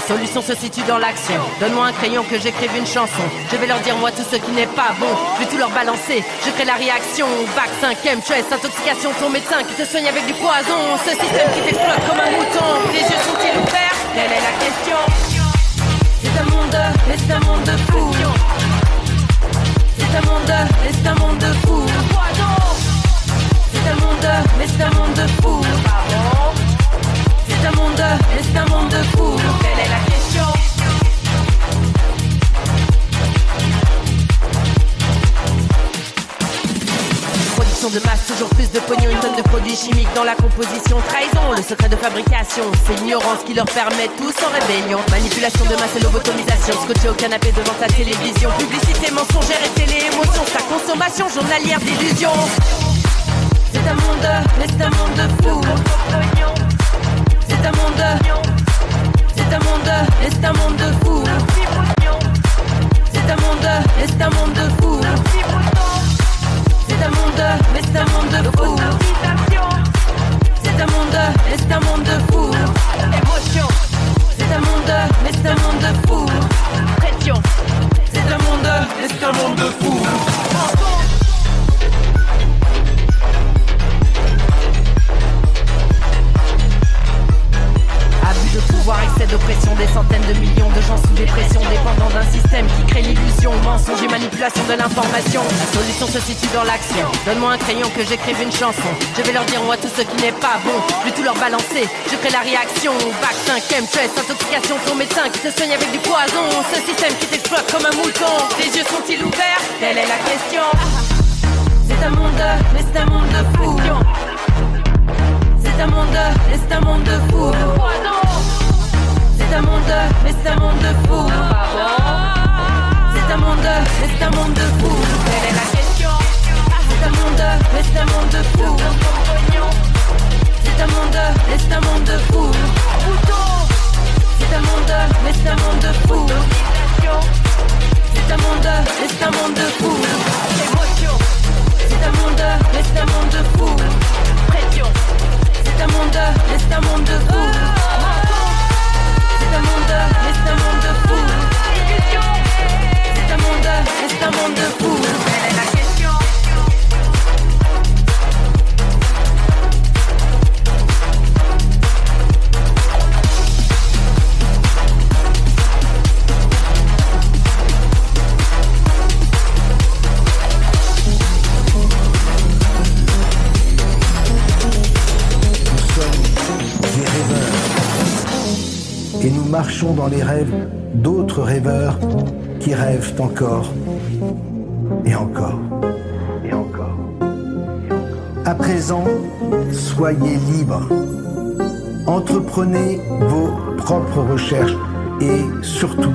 solution se situe dans l'action. Donne-moi un crayon que j'écrive une chanson. Je vais leur dire moi tout ce qui n'est pas bon. Je vais tout leur balancer, je crée la réaction. Vaccin, chemtrails, intoxication, ton médecin qui te soigne avec du poison. Ce système qui t'exploite comme un mouton. Tes yeux sont-ils ouverts? Telle est la question. C'est un monde, mais c'est un monde de fou. C'est un monde, mais c'est un monde de fou. C'est un monde, mais c'est un monde de fou. C'est un monde, mais c'est un monde de fou. Telle est la question. Production de masse, toujours plus de pognon, une tonne de produits chimiques dans la composition. Trahison, le secret de fabrication, c'est l'ignorance qui leur permet tous en rébellion. Manipulation de masse et lobotomisation, scotché au canapé devant ta télévision. Publicité mensongère et télé-émotion, sa consommation journalière d'illusions. C'est un monde, mais c'est un monde de fou. C'est un monde, c'est un monde, mais c'est un monde de fou. C'est un monde, mais c'est un monde de fou. C'est un monde, mais c'est un monde de fou. C'est un monde, mais c'est un monde de fou. Émotion. C'est un monde, mais c'est un monde de fou. Pression. C'est un monde, mais c'est un monde de fou. Abus de pouvoir, excès d'oppression, des centaines de millions de gens sous dépression, dépendant d'un système qui crée l'illusion, mensonge et manipulation de l'information. La solution se situe dans l'action. Donne-moi un crayon que j'écrive une chanson. Je vais leur dire moi tout ce qui n'est pas bon. Je vais tout leur balancer, je crée la réaction. Vaccin, chemtrails, intoxication, ton médecin qui te soigne avec du poison. Ce système qui t'exploite comme un mouton. Tes yeux sont-ils ouverts? Telle est la question. C'est un monde, mais c'est un monde de fou. C'est un monde, mais c'est un monde de fou. C'est un monde, mais c'est un monde de fou. C'est un monde, mais c'est un monde de fou. Telle est la question. C'est un monde, mais c'est un monde de fou. C'est un monde, mais c'est un monde de fou. C'est un monde, mais c'est un monde de fou. C'est un monde, mais c'est un monde de fou. C'est un monde, mais c'est un monde de fou. C'est un monde, mais c'est un monde de fou. C'est un monde, mais c'est un monde de fou. C'est un monde, mais c'est un monde de fou. Quelle est la question? Et nous marchons dans les rêves d'autres rêveurs qui rêvent encore et encore et encore. À présent, soyez libres. Entreprenez vos propres recherches et surtout,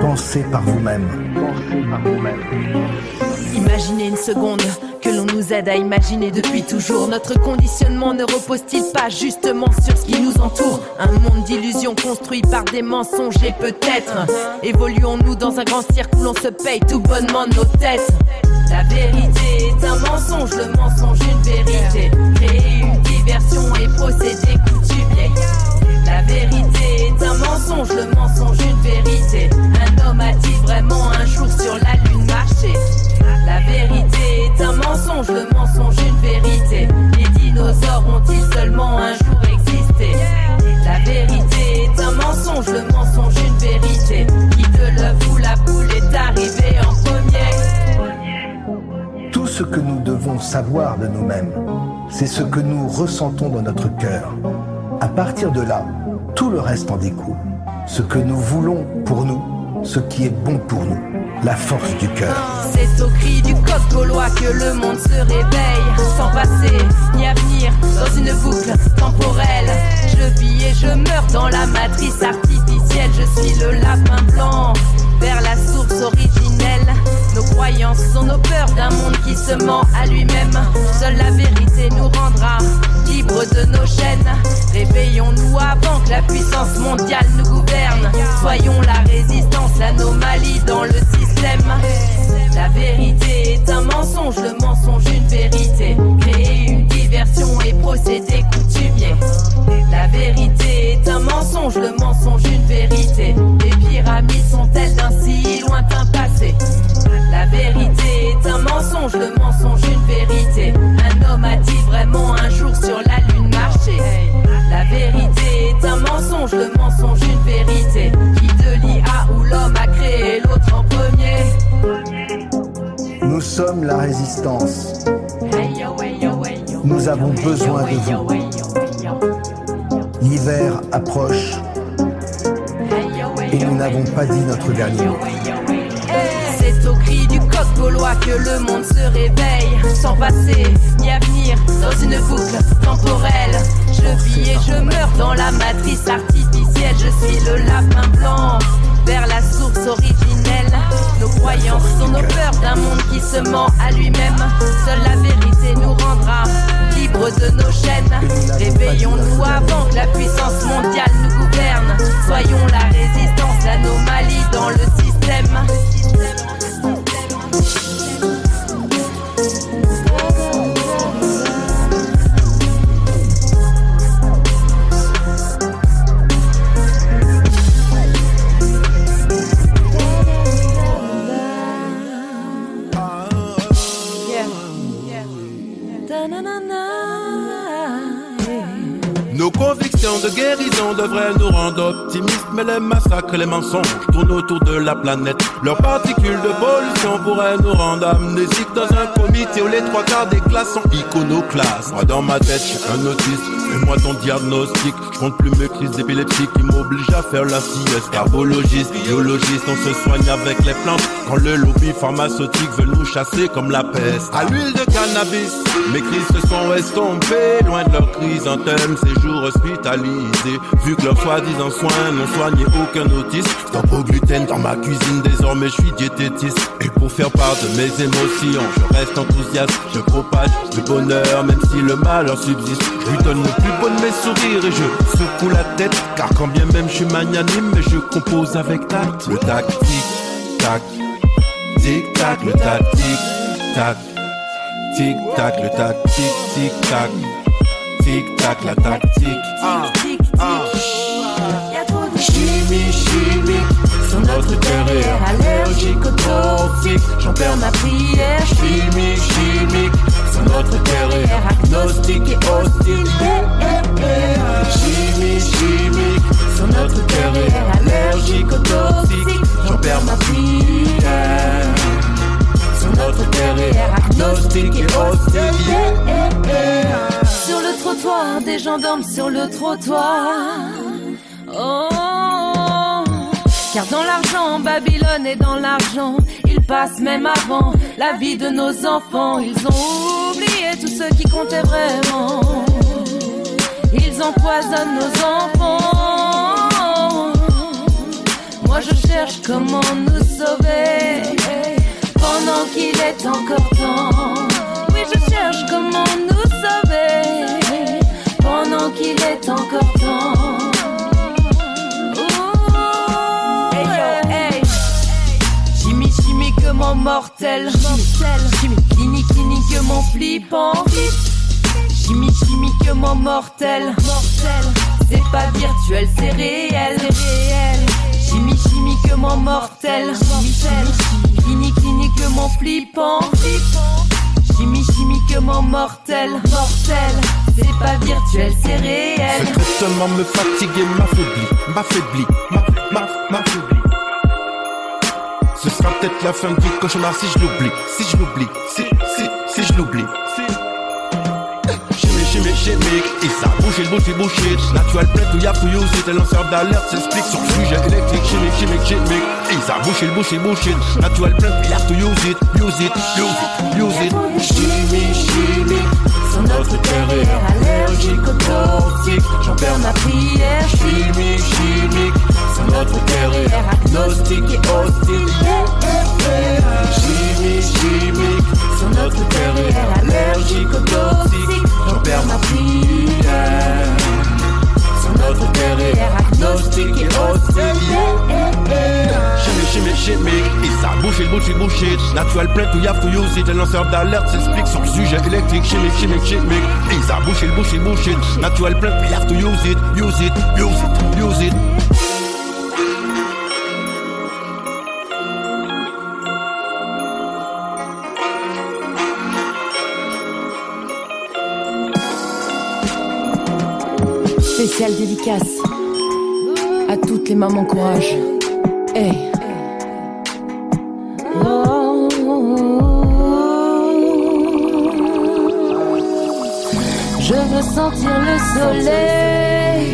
pensez par vous-même. Pensez par vous-même. Imaginez une seconde que l'on nous aide à imaginer depuis toujours. Notre conditionnement ne repose-t-il pas justement sur ce qui nous entoure? Un monde d'illusions construit par des mensonges et peut-être évoluons-nous dans un grand cirque où l'on se paye tout bonnement nos têtes. La vérité est un mensonge, le mensonge une vérité. Créer une diversion et procéder coutumier. La vérité est un mensonge, le mensonge une vérité. Un homme a-t-il vraiment un jour sur la lune marché? La vérité est un mensonge, le mensonge une vérité. Les dinosaures ont-ils seulement un jour existé? La vérité est un mensonge, le mensonge une vérité. Qui de l'œuf ou la poule est arrivé en premier? Tout ce que nous devons savoir de nous-mêmes, c'est ce que nous ressentons dans notre cœur. À partir de là, tout le reste en découle. Ce que nous voulons pour nous, ce qui est bon pour nous. La force du cœur. C'est au cri du coq gaulois que le monde se réveille. Sans passé ni avenir, dans une boucle temporelle. Je vis et je meurs dans la matrice artificielle. Je suis le lapin blanc vers la source originelle. Nos croyances sont nos peurs d'un monde qui se ment à lui-même. Seule la vérité nous rendra libres de nos chaînes. Réveillons-nous avant que la puissance mondiale nous gouverne. Soyons la résistance, l'anomalie dans le système. La vérité est un mensonge, le mensonge une vérité. Créer une diversion et procéder coutumier. La vérité est un mensonge, le mensonge une vérité. résistance. Nous avons besoin de vous. L'hiver approche et nous n'avons pas dit notre dernier mot. C'est au cri du coq gaulois que le monde se réveille, sans passé ni avenir, dans une boucle temporelle. Je vis et je meurs dans la matrice artificielle. Je suis le lapin blanc vers la source originelle. Nos croyances sont nos peurs d'un monde qui se ment à lui-même. Seule la vérité nous rendra libres de nos chaînes. Réveillons-nous avant que la puissance mondiale nous gouverne. Soyons la résistance, l'anomalie dans le système. Nos convictions de guérison devraient nous rendre optimistes, mais les massacres et les mensonges tournent autour de la planète. Leurs particules de pollution pourraient nous rendre amnésiques dans un comité où les trois quarts des classes sont iconoclastes. Moi dans ma tête, je suis un autiste, fais-moi ton diagnostic. Je compte plus mes crises d'épilepsie qui m'obligent à faire la sieste. Herbologiste, biologiste, on se soigne avec les plantes quand le lobby pharmaceutique veut nous chasser comme la peste. À l'huile de cannabis, mes crises se sont estompées, loin de leur chrysanthème, ces jours hospitalisés. Vu que leurs soi-disant soins n'ont soigné aucun autisme, stop au gluten dans ma cuisine, désormais je suis diététiste. Et pour faire part de mes émotions, je reste enthousiaste, je propage le bonheur même si le malheur subsiste. Je lui donne le plus beau de mes sourires et je secoue la tête, car quand bien même je suis magnanime, mais je compose avec tact. Le tac, tic, tac, tic, tac, le tac, tic, tac, tic, tac, le tac, tic, tic, tac, tic, tac, la tactique. Chimie, chimique, sur notre terre est allergique au toxique. J'en perds ma prière. Chimie, chimique, sur notre terre est agnostique et hostile. Chimie, chimique, sur notre terre est allergique au toxique. J'en perds ma prière. Sur notre terre est agnostique et hostile. Sur le trottoir, des gens dorment sur le trottoir. Oh, car dans l'argent, Babylone est dans l'argent. Ils passent même avant la vie de nos enfants. Ils ont oublié tout ce qui comptait vraiment. Ils empoisonnent nos enfants. Moi je cherche comment nous sauver pendant qu'il est encore temps. Oui, je cherche comment nous sauver pendant qu'il est encore temps. Chimiquement mortel, cliniquement flippant. Chimiquement mortel, c'est pas virtuel, c'est réel. Chimiquement mortel, cliniquement flippant. Chimiquement mortel, c'est pas virtuel, c'est réel. Ce traitement me fatigue et m'affaiblit. Ce sera peut-être la fin du cauchemar si je l'oublie. Si je l'oublie. Chimique, et ça bouge le bullshit. Natural plant to have to use it. Le lanceur d'alerte s'explique sur le sujet électrique. Chimique, et ça bouge le bullshit. Natural plant we have to use it. Chimique, sur notre terre est allergique au toxique. J'en perds ma prière. Chimique, sur notre terre est agnostique et hostile. Chimique, sur notre terre est allergique au toxique. J'en perds ma prière. Sur notre terre est agnostique et hostile. Chimique, et ça bouge le bullshit. Natural plant we have to use it. Le lanceur d'alerte s'explique sur le sujet électrique. Chimique, et ça bouge le bullshit. Natural plant we have to use it. Spéciale dédicace à toutes les mamans courage. Hey. Oh, Je veux sentir le soleil,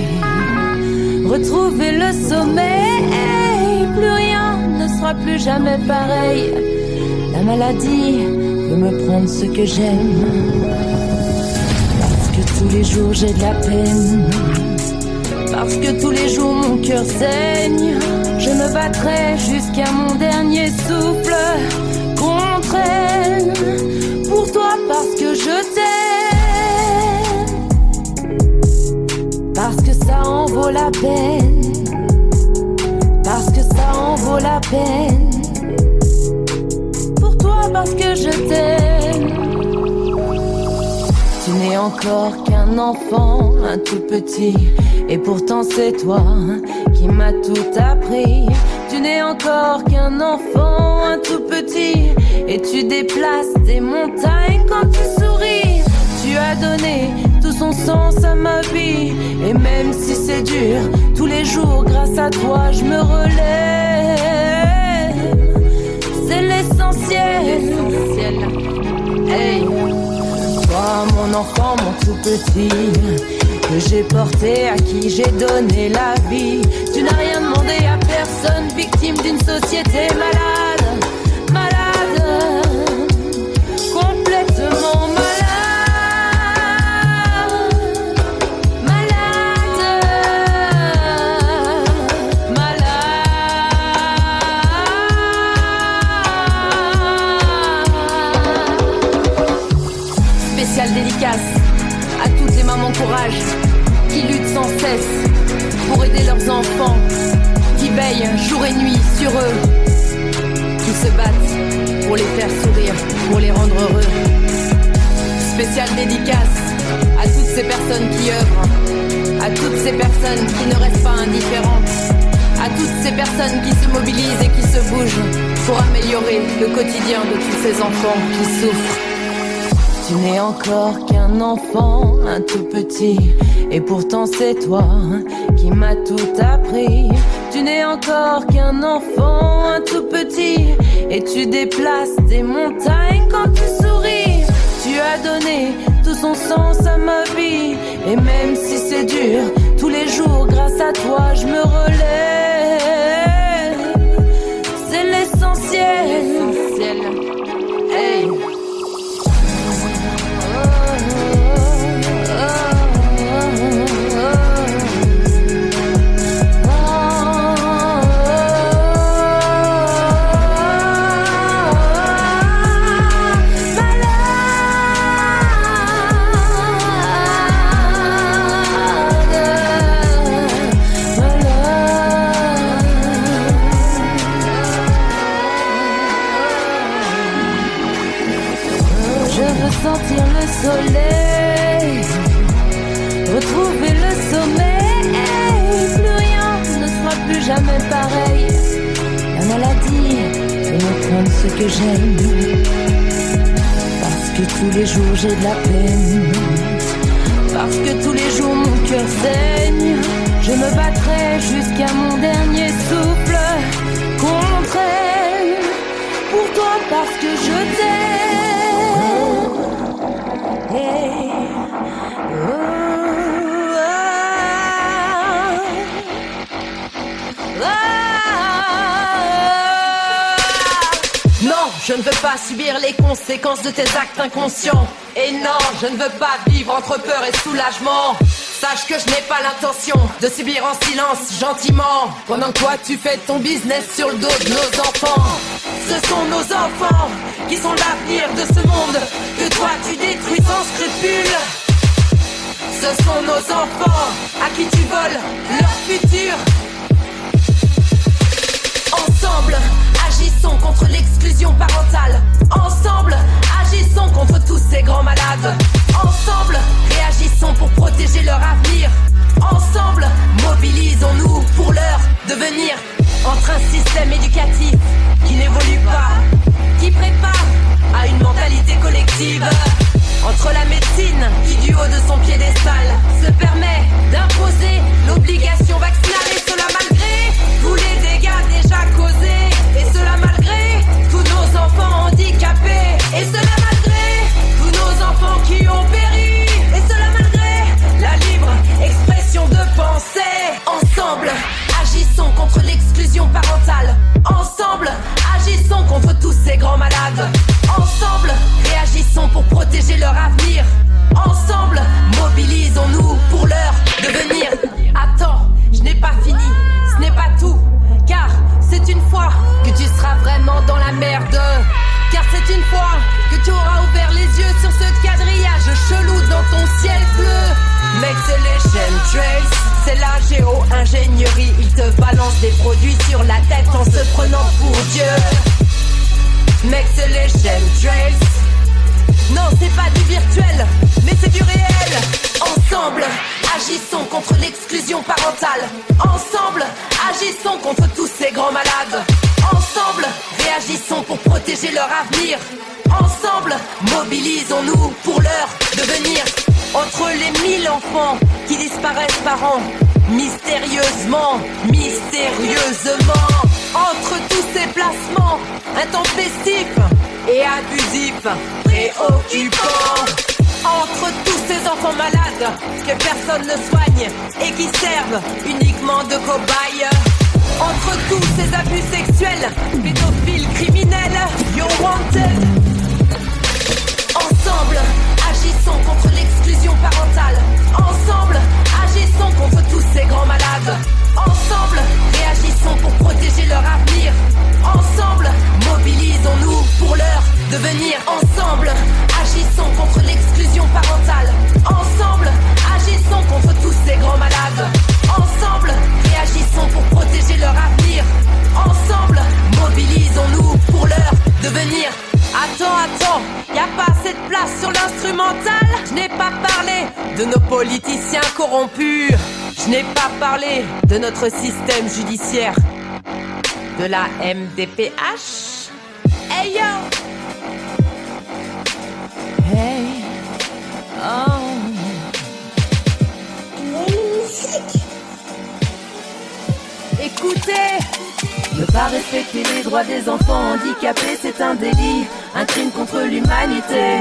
retrouver le sommeil. Plus rien ne sera plus jamais pareil. La maladie veut me prendre ce que j'aime. Parce que tous les jours j'ai de la peine. Parce que tous les jours mon cœur saigne. Je me battrai jusqu'à mon dernier souffle contre elle. Pour toi parce que je t'aime. Parce que ça en vaut la peine. Parce que ça en vaut la peine. Pour toi parce que je t'aime. Tu n'es encore qu'un enfant, un tout petit. Et pourtant c'est toi qui m'as tout appris. Tu n'es encore qu'un enfant, un tout petit. Et tu déplaces des montagnes quand tu souris. Tu as donné tout son sens à ma vie. Et même si c'est dur, tous les jours grâce à toi je me relève. C'est l'essentiel. Hey. Toi mon enfant, mon tout petit, que j'ai porté, à qui j'ai donné la vie. Tu n'as rien demandé à personne, victime d'une société malade, malade, complètement malade, malade, malade. Spéciale dédicace à toutes les mamans courage qui luttent sans cesse pour aider leurs enfants, qui veillent jour et nuit sur eux, qui se battent pour les faire sourire, pour les rendre heureux. Spéciale dédicace à toutes ces personnes qui œuvrent, à toutes ces personnes qui ne restent pas indifférentes, à toutes ces personnes qui se mobilisent et qui se bougent pour améliorer le quotidien de tous ces enfants qui souffrent. Tu n'es encore qu'un enfant, un tout petit. Et pourtant c'est toi qui m'as tout appris. Tu n'es encore qu'un enfant, un tout petit. Et tu déplaces des montagnes quand tu souris. Tu as donné tout son sens à ma vie. Et même si c'est dur, tous les jours grâce à toi je me relève. C'est l'essentiel. Hey. Sentir le soleil, retrouver le sommeil. Plus rien ne sera plus jamais pareil. La maladie peut me prendre ce que j'aime. Parce que tous les jours j'ai de la peine. Parce que tous les jours mon cœur saigne. Je me battrai jusqu'à mon dernier souffle contre elle. Pour toi parce que je t'aime. Hey. Oh, ah. Non, je ne veux pas subir les conséquences de tes actes inconscients. Et non, je ne veux pas vivre entre peur et soulagement. Sache que je n'ai pas l'intention de subir en silence, gentiment, pendant que toi tu fais ton business sur le dos de nos enfants. Ce sont nos enfants qui sont l'avenir de ce monde que toi tu détruis sans scrupule. Ce sont nos enfants à qui tu voles leur futur. Ensemble, agissons contre l'exclusion parentale. Ensemble, agissons contre tous ces grands malades. Ensemble, réagissons pour protéger leur avenir. Ensemble, mobilisons-nous pour leur devenir. Entre un système éducatif qui n'évolue pas, qui prépare à une mentalité collective. Entre la médecine qui du haut de son piédestal se permet d'imposer l'obligation vaccinale. Et cela malgré tous les dégâts déjà causés. Et cela malgré tous nos enfants handicapés. Et cela malgré tous nos enfants qui ont péri. Et cela malgré c'est la géo-ingénierie. Ils te balancent des produits sur la tête en se prenant pour Dieu. Mec, c'est les chemtrails. Non, c'est pas du virtuel, mais c'est du réel. Ensemble, agissons contre l'exclusion parentale. Ensemble, agissons contre tous ces grands malades. Ensemble, réagissons pour protéger leur avenir. Ensemble, mobilisons-nous pour leur devenir. Entre les 1000 enfants qui disparaissent par an, mystérieusement, entre tous ces placements intempestifs et abusifs, préoccupants, entre tous ces enfants malades que personne ne soigne et qui servent uniquement de cobayes, entre tous ces abus sexuels, pédophiles, criminels, you're wanted. Ensemble, agissons contre l'exclusion parentale. Ensemble, agissons contre tous ces grands malades. Ensemble, réagissons pour protéger leur avenir. Ensemble, mobilisons-nous pour leur devenir. Ensemble, agissons contre l'exclusion parentale. Ensemble, agissons contre tous ces grands malades. Ensemble, réagissons pour protéger leur avenir. Ensemble, mobilisons-nous pour leur devenir. Attends, y'a pas assez de place sur l'instrumental. Je n'ai pas parlé de nos politiciens corrompus. Je n'ai pas parlé de notre système judiciaire, de la MDPH. Hey yo! Hey, oh. Écoutez! Ne pas respecter les droits des enfants handicapés, c'est un délit, un crime contre l'humanité.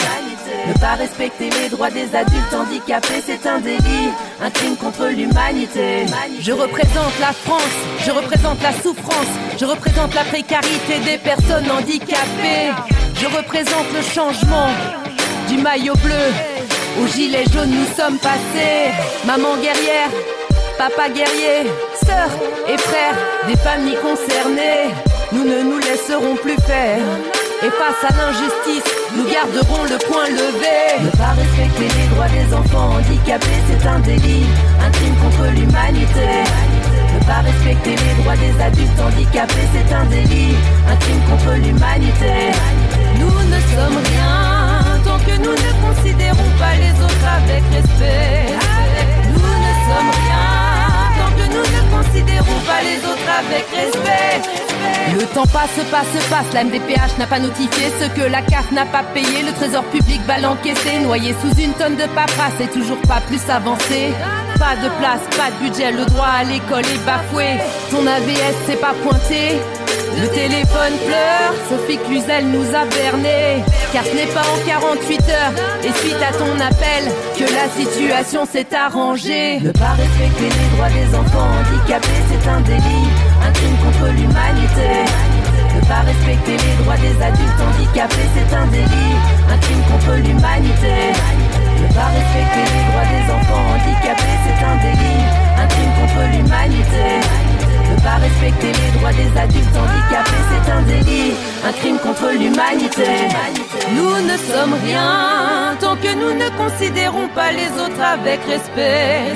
Ne pas respecter les droits des adultes handicapés, c'est un délit, un crime contre l'humanité. Je représente la France, je représente la souffrance, je représente la précarité des personnes handicapées. Je représente le changement du maillot bleu au gilet jaune, nous sommes passés. Maman guerrière, papa guerrier, sœurs et frères des familles concernées, nous ne nous laisserons plus faire. Et face à l'injustice, nous garderons le poing levé. Ne pas respecter les droits des enfants handicapés, c'est un délit, un crime contre l'humanité. Ne pas respecter les droits des adultes handicapés, c'est un délit, un crime contre l'humanité. Nous ne sommes rien tant que nous ne considérons pas les autres avec respect. Nous ne sommes rien tant que nous ne considérons pas les autres avec respect. Le temps passe, la MDPH n'a pas notifié ce que la CAF n'a pas payé. Le trésor public va l'encaisser, noyé sous une tonne de paperasse et toujours pas plus avancé. Pas de place, pas de budget, le droit à l'école est bafoué. Ton AVS s'est pas pointé, le téléphone pleure, Sophie Cluzel nous a bernés. Car ce n'est pas en 48 heures et suite à ton appel que la situation s'est arrangée. Ne pas respecter les droits des enfants handicapés, c'est un délit, un crime contre l'humanité. Ne pas respecter les droits des adultes handicapés, c'est un délit, un crime contre l'humanité. Ne pas respecter les droits des enfants handicapés, c'est un délit, un crime contre l'humanité. Ne pas respecter les droits des adultes handicapés, c'est un délit, un crime contre l'humanité. Nous ne sommes rien tant que nous ne considérons pas les autres avec respect.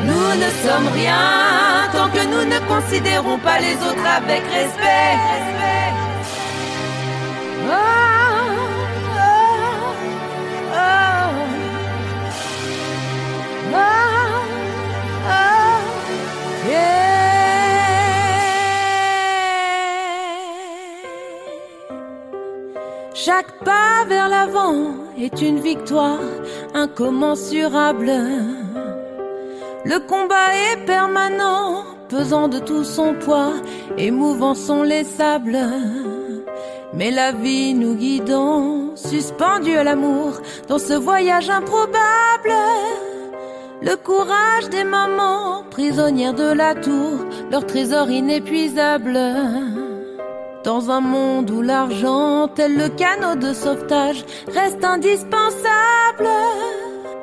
Nous ne sommes rien tant que nous ne considérons pas les autres avec respect. Oh, oh, oh, oh, oh, yeah. Chaque pas vers l'avant est une victoire incommensurable. Le combat est permanent, pesant de tout son poids, émouvant sont les sables. Mais la vie nous guidant, suspendus à l'amour, dans ce voyage improbable. Le courage des mamans, prisonnières de la tour, leur trésor inépuisable. Dans un monde où l'argent, tel le canot de sauvetage, reste indispensable.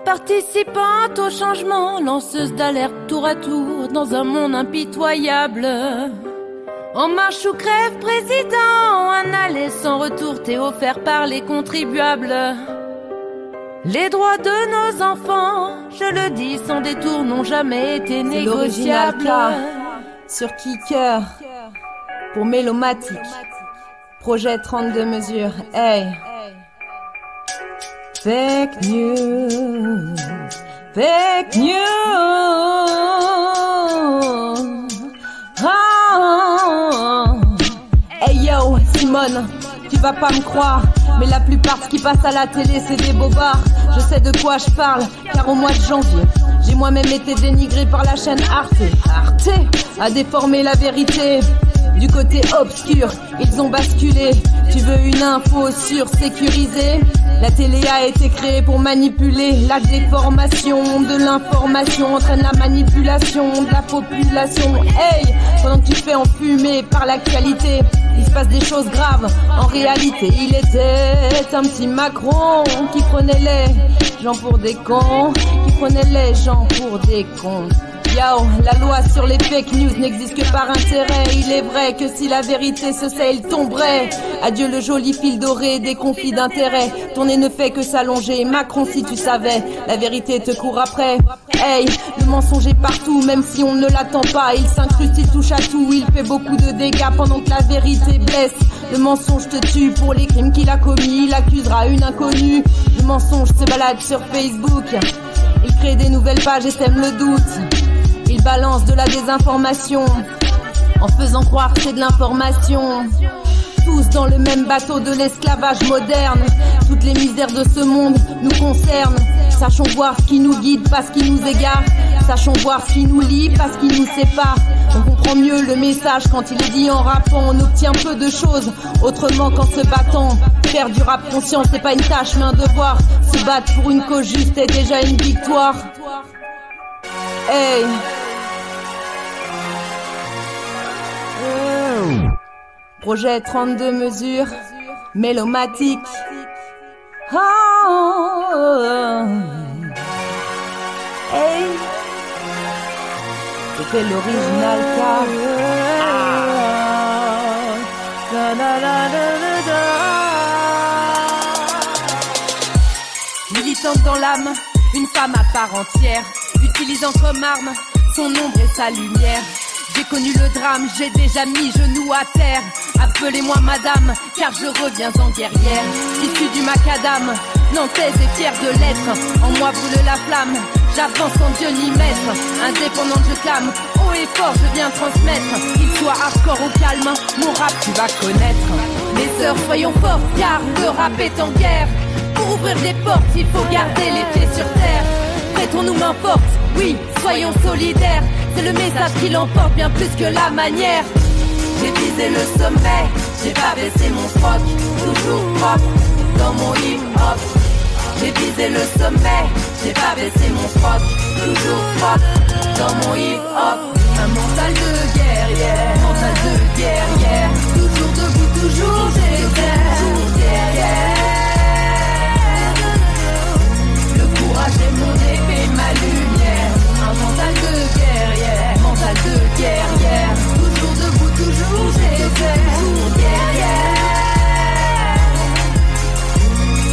Participant au changement, lanceuse d'alerte tour à tour, dans un monde impitoyable. En marche ou crève président, un aller sans retour t'est offert par les contribuables. Les droits de nos enfants, je le dis sans détour, n'ont jamais été négociables. Sur Kicker, pour Mélomatique, projet 32 mesures, hey. Fake news, fake news. Oh. Hey yo, Simone, tu vas pas me croire, mais la plupart ce qui passe à la télé c'est des bobards. Je sais de quoi je parle, car au mois de janvier, j'ai moi-même été dénigré par la chaîne Arte. Arte a déformé la vérité. Du côté obscur, ils ont basculé. Tu veux une info sécurisée? La télé a été créée pour manipuler. La déformation de l'information entraîne la manipulation de la population. Hey, pendant que tu te fais enfumer par l'actualité, il se passe des choses graves. En réalité, il était un petit Macron qui prenait les gens pour des cons, qui prenait les gens pour des cons. Yo, la loi sur les fake news n'existe que par intérêt. Il est vrai que si la vérité se sait, il tomberait. Adieu le joli fil doré des conflits d'intérêts. Ton nez ne fait que s'allonger. Macron, si tu savais, la vérité te court après. Hey, le mensonge est partout, même si on ne l'attend pas. Il s'incruste, il touche à tout, il fait beaucoup de dégâts pendant que la vérité blesse. Le mensonge te tue pour les crimes qu'il a commis. Il accusera une inconnue. Le mensonge se balade sur Facebook. Il crée des nouvelles pages et sème le doute. Il balance de la désinformation en faisant croire que c'est de l'information. Tous dans le même bateau de l'esclavage moderne. Toutes les misères de ce monde nous concernent. Sachons voir ce qui nous guide, pas ce qui nous égare. Sachons voir ce qui nous lie, pas ce qui nous sépare. On comprend mieux le message quand il est dit en rappant. On obtient peu de choses autrement qu'en se battant. Faire du rap conscient, c'est pas une tâche mais un devoir. Se battre pour une cause juste est déjà une victoire. Hey. Projet 32 mesures, Mélomatique. Oh. Hey. C'était l'original car. Militante dans l'âme, une femme à part entière, utilisant comme arme son ombre et sa lumière. J'ai connu le drame, j'ai déjà mis genoux à terre. Appelez-moi madame, car je reviens en guerrière. Issue du macadam, nantaise et fière de l'être. En moi brûle la flamme, j'avance sans Dieu ni maître. Indépendante je clame, haut et fort je viens transmettre. Qu'il soit hardcore ou calme, mon rap tu vas connaître. Mes sœurs soyons fortes, car le rap est en guerre. Pour ouvrir des portes, il faut garder les pieds sur terre. Prêtons-nous main forte, oui, soyons solidaires. C'est le message qui l'emporte bien plus que la manière. J'ai visé le sommet, j'ai pas baissé mon froc. Toujours propre, dans mon hip-hop. J'ai visé le sommet, j'ai pas baissé mon froc. Toujours propre, dans mon hip-hop. Un mental de guerrière, mental de guerrière. Toujours debout, toujours derrière, toujours derrière. Le courage est mon épée, ma lumière. Un mental de guerrière, mental de guerrière. Toujours debout, toujours derrière, toujours derrière.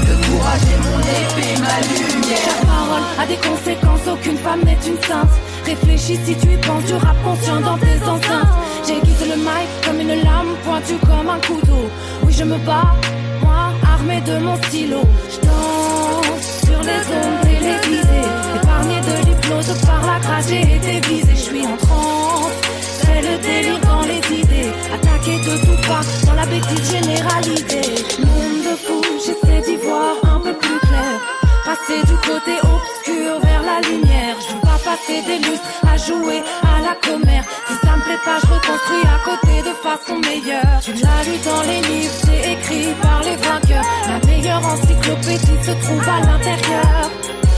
Le courage est mon épée, ma lumière. Chaque parole a des conséquences, aucune femme n'est une sainte. Réfléchis si tu y penses, du rap conscient dans tes enceintes. J'aiguise le mic comme une lame, pointue comme un couteau. Oui, je me bats, moi, armé de mon stylo. Je danse sur les ondes télévisées. Épargné de l'hypnose par la grâce, j'ai été visé. Je suis en transe, c'est le délire dans les idées. Attaqué de tout part, dans la bêtise généralisée. Monde de fou, j'essaie d'y voir un peu plus clair. Passer du côté obscur vers la lumière. Je veux pas passer des lustres à jouer à la commère. Si ça me plaît pas, je reconstruis à côté de façon meilleure. Tu l'as lu dans les livres, c'est écrit par les vainqueurs. La meilleure encyclopédie se trouve à l'intérieur.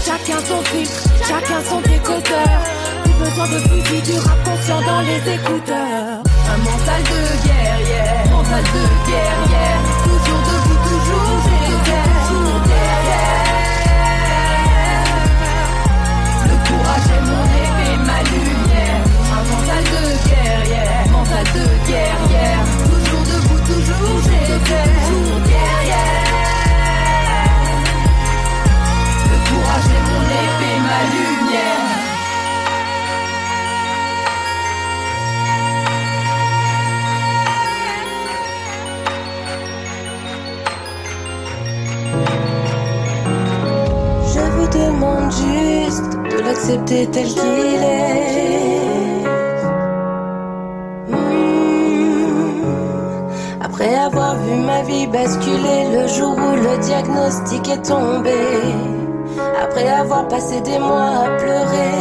Chacun son filtre, chacun son décodeur. Plus besoin de fusil, du rap conscient dans les écouteurs. Un mental de guerrière, mental de guerrière. Toujours debout, toujours derrière, toujours derrière. Le courage est mon épée, ma lumière. Un mental de guerrière, mental de guerrière. Toujours debout, toujours derrière, toujours derrière. Le demande juste de l'accepter tel qu'il est. Après avoir vu ma vie basculer le jour où le diagnostic est tombé, après avoir passé des mois à pleurer,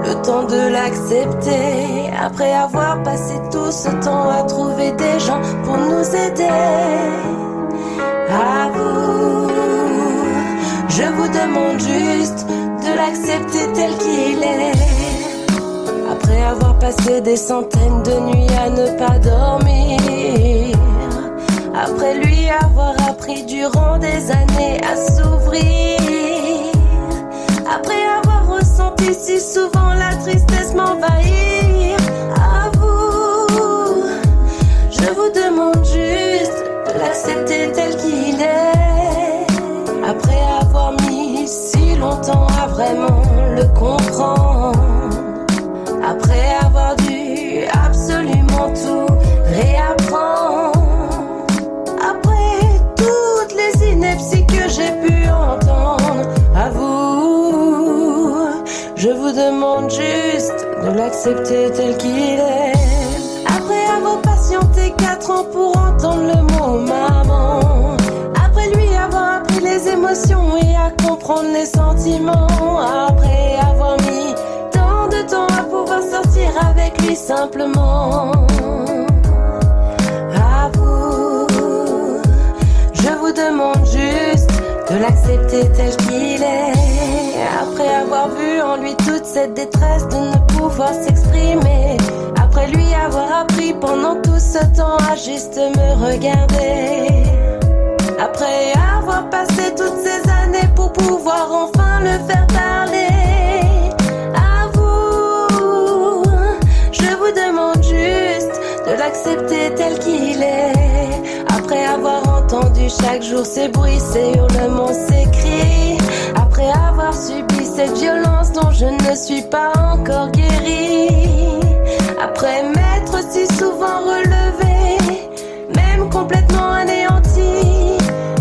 le temps de l'accepter, après avoir passé tout ce temps à trouver des gens pour nous aider. À vous, je vous demande juste de l'accepter tel qu'il est. Après avoir passé des centaines de nuits à ne pas dormir, après lui avoir appris durant des années à s'ouvrir, après avoir ressenti si souvent la tristesse m'envahir. À vous, je vous demande juste de l'accepter tel qu'il est. Après avoir mis si longtemps à vraiment le comprendre, après avoir dû absolument tout réapprendre, après toutes les inepties que j'ai pu entendre. À vous, je vous demande juste de l'accepter tel qu'il est. Après avoir patienté 4 ans pour entendre le mot maman, après lui avoir appris les émotions et à comprendre les sentiments, après avoir mis tant de temps à pouvoir sortir avec lui simplement. À vous, je vous demande juste de l'accepter tel qu'il est. Après avoir vu en lui toute cette détresse de ne pouvoir s'exprimer, après lui avoir appris pendant tout ce temps à juste me regarder, après avoir passé toutes ces années pour pouvoir enfin le faire parler. À vous, je vous demande juste de l'accepter tel qu'il est. Après avoir entendu chaque jour ces bruits, ces hurlements, ces cris, après avoir subi cette violence dont je ne suis pas encore guérie, après m'être si souvent relevé, même complètement anéanti.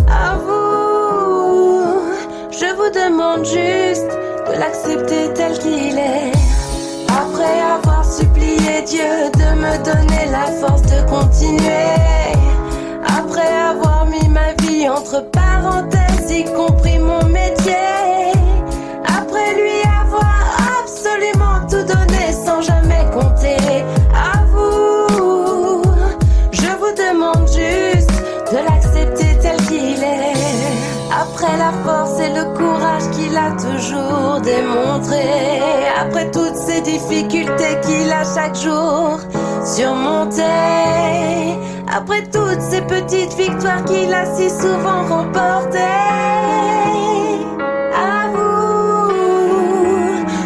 À vous, je vous demande juste de l'accepter tel qu'il est. Après avoir supplié Dieu de me donner la force de continuer, après avoir mis ma vie entre parenthèses, y compris mon métier, après lui avoir absolument tout donné sans jamais compter. À vous, je vous demande juste de l'accepter tel qu'il est. Après la force et le courage qu'il a toujours démontré, après toutes ces difficultés qu'il a chaque jour surmontées, après toutes ces petites victoires qu'il a si souvent remportées. À vous,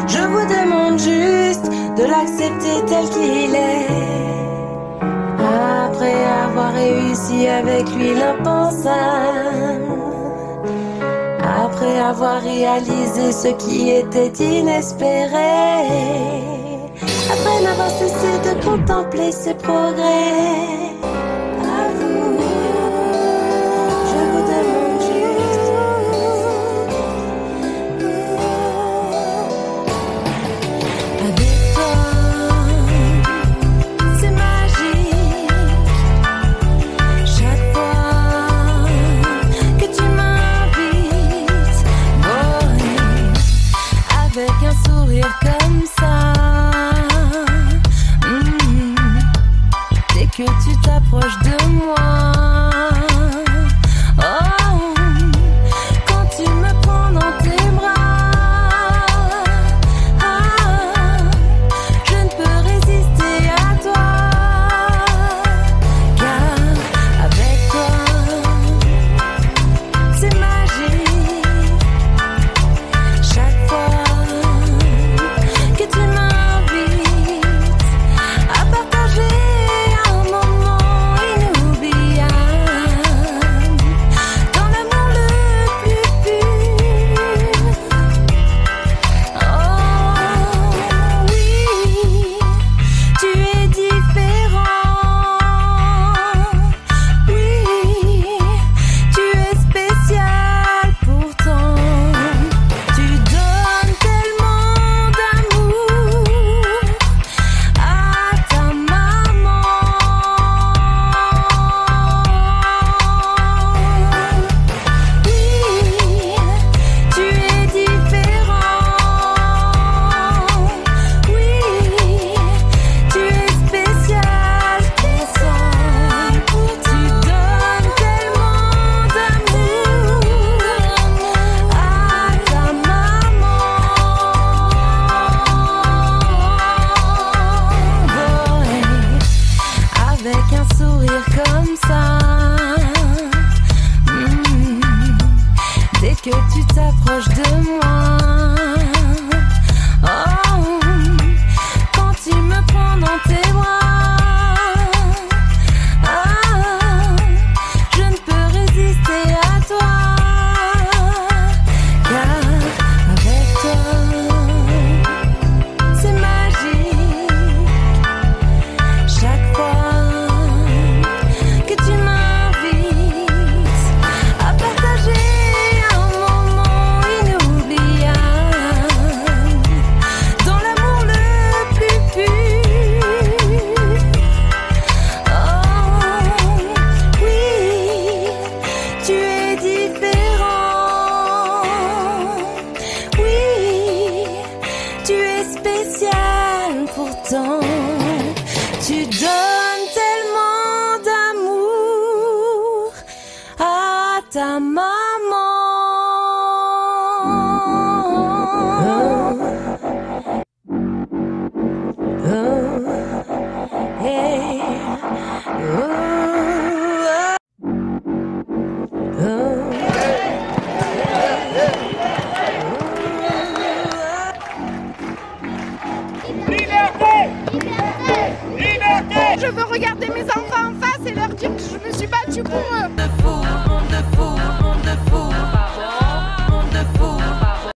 je vous demande juste de l'accepter tel qu'il est. Après avoir réussi avec lui l'impensable, après avoir réalisé ce qui était inespéré, après n'avoir cessé de contempler ses progrès. À vous, je vous demande juste. Avec toi, c'est magique. Chaque fois que tu m'invites, boy, avec un sourire comme ça, dès que tu tu t'approches de moi. Oh, quand tu me prends dans tes bras. Tu donnes tellement d'amour à ta maman. Je veux regarder mes enfants en face et leur dire que je me suis battue pour eux. Monde de fous,